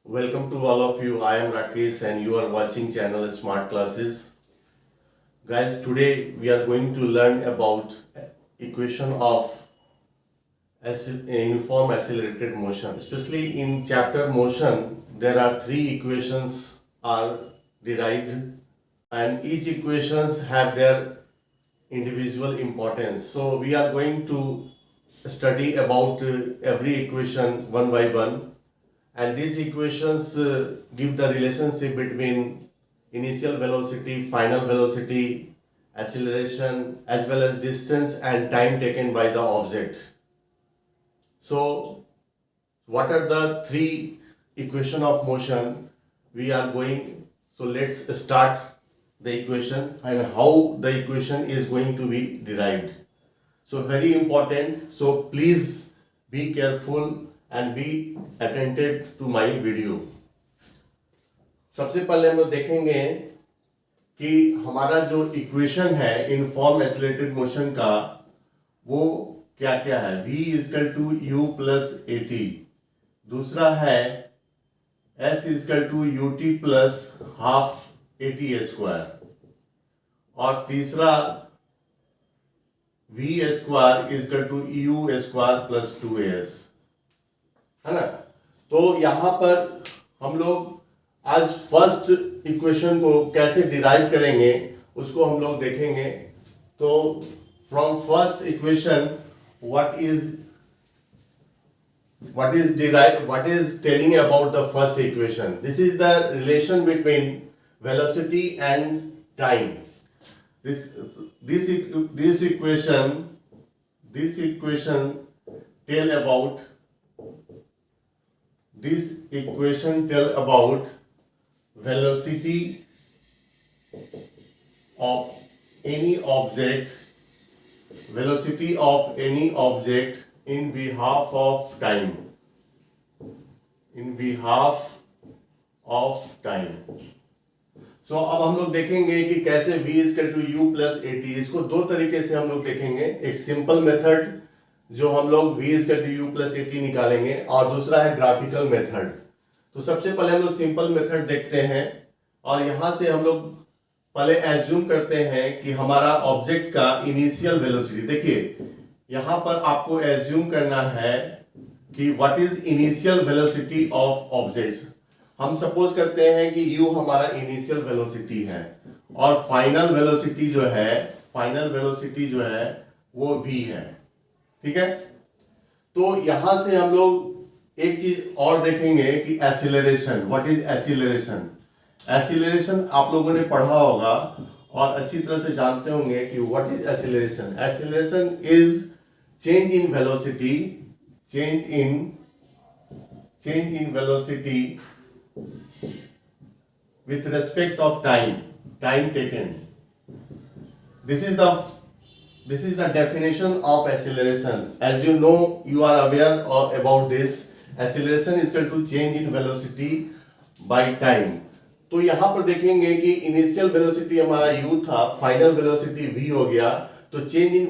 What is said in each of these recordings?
Welcome to all of you. I am Rakesh and you are watching channel Smart Classes. Guys, today we are going to learn about equation of uniform accelerated motion. Especially in chapter motion, there are three equations are derived and each equations have their individual importance. So we are going to study about every equation one by one, and these equations give the relationship between initial velocity, final velocity, acceleration, as well as distance and time taken by the object. So what are the three equation of motion we are going? So let's start the equation and how the equation is going to be derived. So very important, so please be careful and be attentive to my video. सबसे पहले हम लोग देखेंगे कि हमारा जो equation है uniform accelerated motion का वो क्या क्या है. v equal to u plus a t, दूसरा है s equal to u t plus half a t square, और तीसरा v square equal to u square plus 2as, है ना. तो यहां पर हम लोग आज फर्स्ट इक्वेशन को कैसे डिराइव करेंगे उसको हम लोग देखेंगे. तो from first equation what is telling about the first equation. This is the relation between velocity and time. This equation tell about velocity of any object in behalf of time. So अब हम लोग देखेंगे कि कैसे v equal to u plus a t, इसको दो तरीके से हम लोग देखेंगे. एक सिंपल मेथड जो हम लोग v equal to u plus a t निकालेंगे, और दूसरा है ग्राफिकल मेथड. तो सबसे पहले हम लोग सिंपल मेथड देखते हैं, और यहां से हम लोग पहले एज्यूम करते हैं कि हमारा ऑब्जेक्ट का इनिशियल वेलोसिटी. देखिए यहां पर आपको एज्यूम करना है कि what is initial velocity of objects. हम सपोज करते हैं कि u हमारा इनिशियल वेलोसिटी है और फाइनल वेलोसिटी जो है वो v है. ठीक है. तो यहां से हम लोग एक चीज और देखेंगे कि acceleration. What is acceleration? Acceleration आप लोगों ने पढ़ा होगा और अच्छी तरह से जानते होंगे कि what is acceleration. Acceleration is change in velocity with respect of time taken. This is the definition of acceleration. As you know, you are aware about this. Acceleration is equal to change in velocity by time. तो यहां पर देखेंगे कि initial velocity हमारा u था, final velocity v हो गया. तो चेंज इन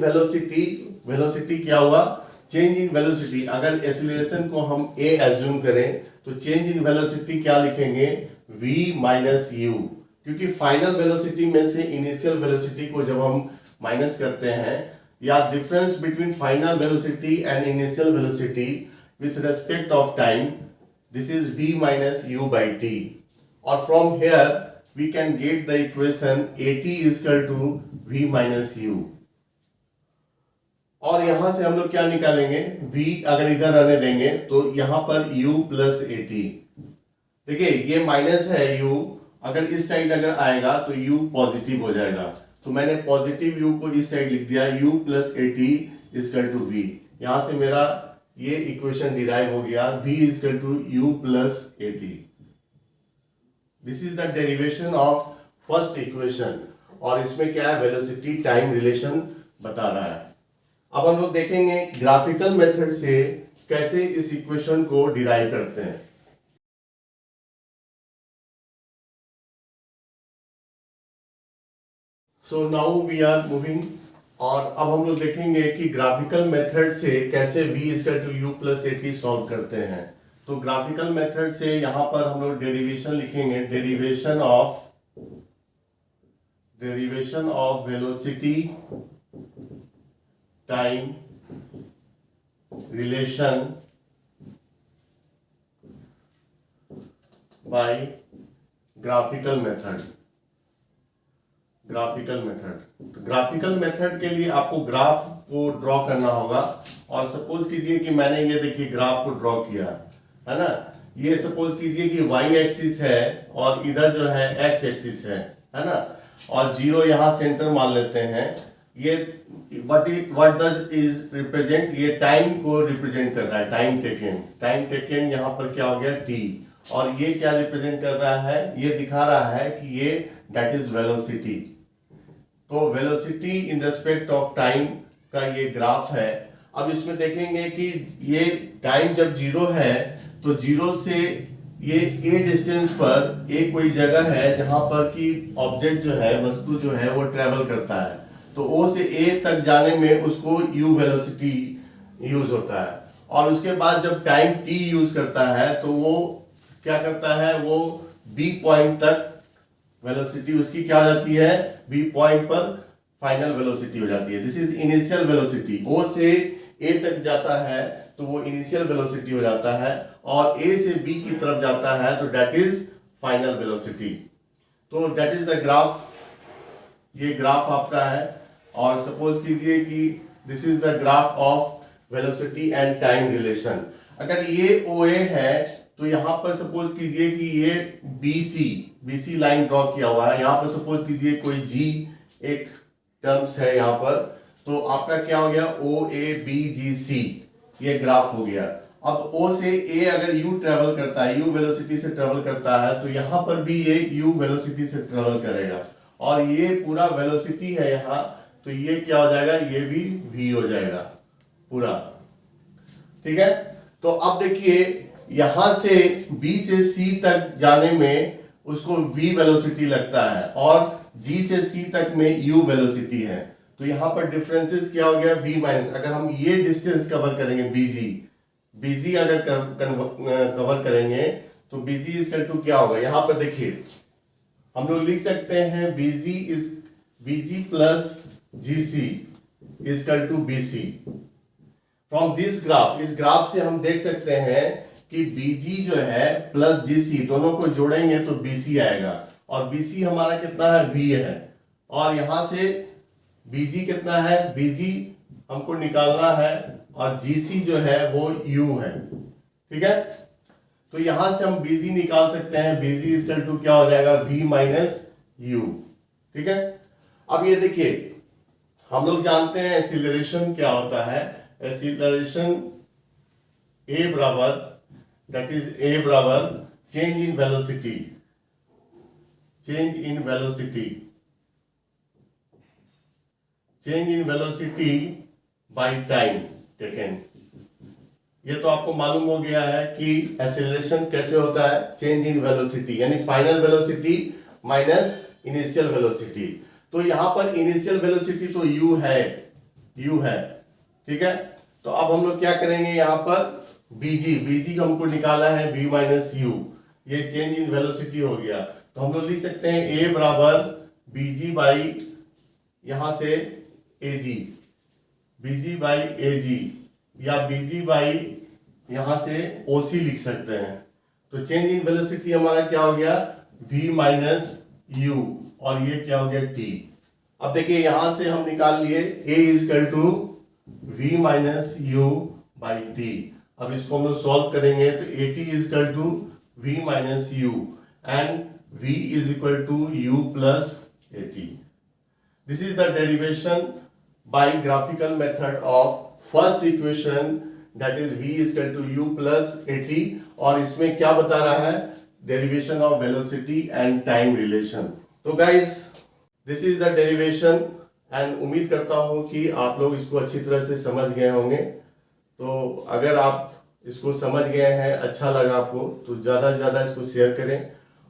वेलोसिटी क्या हुआ? Change in velocity. अगर एक्सीलरेशन को हम a एज्यूम करें तो चेंज इन वेलोसिटी क्या लिखेंगे? v माइनस यू, क्योंकि फाइनल वेलोसिटी में से इनिशियल वेलोसिटी को जब हम माइनस करते हैं, या difference between final velocity and initial velocity with respect of time, this is v minus u by t. और from here we can get the equation at is equal to v minus u. और यहां से हम लोग क्या निकालेंगे? v अगर इधर आने देंगे तो यहां पर u प्लस ए टी. देखिए ये माइनस है u, अगर इस साइड अगर आएगा तो u पॉजिटिव हो जाएगा. तो मैंने पॉजिटिव u को इस साइड लिख दिया, u plus a t equal to v. यहां से मेरा ये इक्वेशन डिराइव हो गया, v equal to u plus a t. This is the derivation of first equation, और इसमें क्या है? वेलोसिटी टाइम रिलेशन बता रहा है. अब हम लोग देखेंगे ग्राफिकल मेथड से कैसे इस इक्वेशन को डिराइव करते हैं. So now we are moving, और अब हम लोग देखेंगे कि ग्राफिकल मेथड से कैसे v equal to u plus a t solve करते हैं. तो ग्राफिकल मेथड से यहां पर हम लोग डेरिवेशन लिखेंगे, derivation of velocity time relation bye graphical method. तो ग्राफिकल मेथड के लिए आपको ग्राफ को ड्रॉ करना होगा। और सपोज कीजिए कि मैंने ये देखिए ग्राफ को ड्रॉ किया है ना, ये सपोज कीजिए कि y एक्सिस है और इधर जो है x एक्सिस है ना, और 0 यहां सेंटर मान लेते हैं। ये व्हाट डज इज रिप्रेजेंट, ये टाइम को रिप्रेजेंट कर रहा है, टाइम टेकन यहां पर क्या हो गया t, और ये क्या रिप्रेजेंट कर रहा है, ये दिखा रहा है कि ये दैट इज वेलोसिटी। तो velocity in respect of time का ये ग्राफ है। अब इसमें देखेंगे कि ये टाइम जब 0 है तो 0 से ये a डिस्टेंस पर एक कोई जगह है जहां पर कि ऑब्जेक्ट जो है, वस्तु जो है वो ट्रेवल करता है। तो o से a तक जाने में उसको u वेलोसिटी यूज होता है। और उसके बाद जब टाइम t यूज करता है तो वो क्या करता है, वो b पॉइंट तक वेलोसिटी उसकी क्या हो जाती है, b पॉइंट पर फाइनल वेलोसिटी हो जाती है। This is initial velocity. o से a तक जाता है तो वो इनिशियल वेलोसिटी हो जाता है, और a से b की तरफ जाता है तो दैट इज फाइनल वेलोसिटी। तो दैट इज द ग्राफ, ये ग्राफ आपका है। और सपोज कीजिए कि this is the graph of velocity and time relation. अगर ये OA है तो यहां पर सपोज कीजिए कि ये BC लाइन ड्रॉ किया हुआ है, यहां पर सपोज कीजिए कोई G एक टर्म्स है यहां पर, तो आपका क्या हो गया OABGC, ये ग्राफ हो गया। अब O से A अगर U ट्रेवल करता है, U वेलोसिटी से ट्रेवल करता है, तो यहां पर भी ये U वेलोसिटी से ट्रेवल करेगा, और ये पूरा वेलोसिटी है यहां, तो ये क्या हो जाएगा, ये भी V हो जाएगा पूरा। ठीक है, तो अब देखिए यहां से B से C तक जाने में उसको V वेलोसिटी लगता है, और G से C तक में U वेलोसिटी है। तो यहां पर डिफरेंसेस क्या हो गया, V माइनस। अगर हम ये डिस्टेंस कवर करेंगे BG अगर कवर करेंगे तो BG इज टू क्या होगा, यहां पर देखिए हम लोग लिख सकते हैं BG plus GC is to BC। From this graph, इस ग्राफ से हम देख सकते हैं कि BG जो है प्लस GC दोनों को जोड़ेंगे तो BC आएगा, और BC हमारा कितना है, V है। और यहां से BG कितना है, BG हमको निकालना है, और GC जो है वो U है। ठीक है, तो यहां से हम BG निकाल सकते हैं, BG इज टू क्या हो जाएगा, V माइनस U। ठीक है, अब ये देखिए हम लोग जानते हैं एक्सीलरेशन क्या होता है। एक्सीलरेशन A बराबर, दैट इज A बराबर change in velocity by time taken. ये तो आपको मालूम हो गया है कि एक्सीलरेशन कैसे होता है, चेंज इन वेलोसिटी, यानी final velocity minus initial velocity. तो यहां पर इनिशियल वेलोसिटी तो u है। ठीक है, तो अब हम लोग क्या करेंगे, यहां पर BG हमको निकाला है V माइनस U, ये चेंज इन वेलोसिटी हो गया। तो हम लोग लिख सकते हैं A बराबर BG बाई यहां से BG बाई AG, या BG बाई यहां से OC लिख सकते हैं। तो चेंज इन वेलोसिटी हमारा क्या हो गया, V माइनस U, और ये क्या हो गया T। अब देखिए यहां से हम निकाल लिए A is to V minus U by T। अब इसको हम लोग सॉल्व करेंगे तो AT is to V minus U and V is equal to U plus AT। This is the derivation by graphical method of first equation, that is V is equal to U plus AT। और इसमें क्या बता रहा है, derivation of velocity and time relation। तो guys this is the derivation, and उम्मीद करता हूं कि आप लोग इसको अच्छी तरह से समझ गए होंगे। तो अगर आप इसको समझ गए हैं, अच्छा लगा आपको, तो ज़्यादा से ज़्यादा इसको शेयर करें,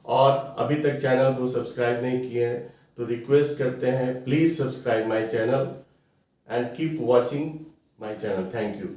और अभी तक चैनल को सब्सक्राइब नहीं किए हैं तो रिक्वेस्ट करते हैं please subscribe my channel and keep watching my channel. Thank you.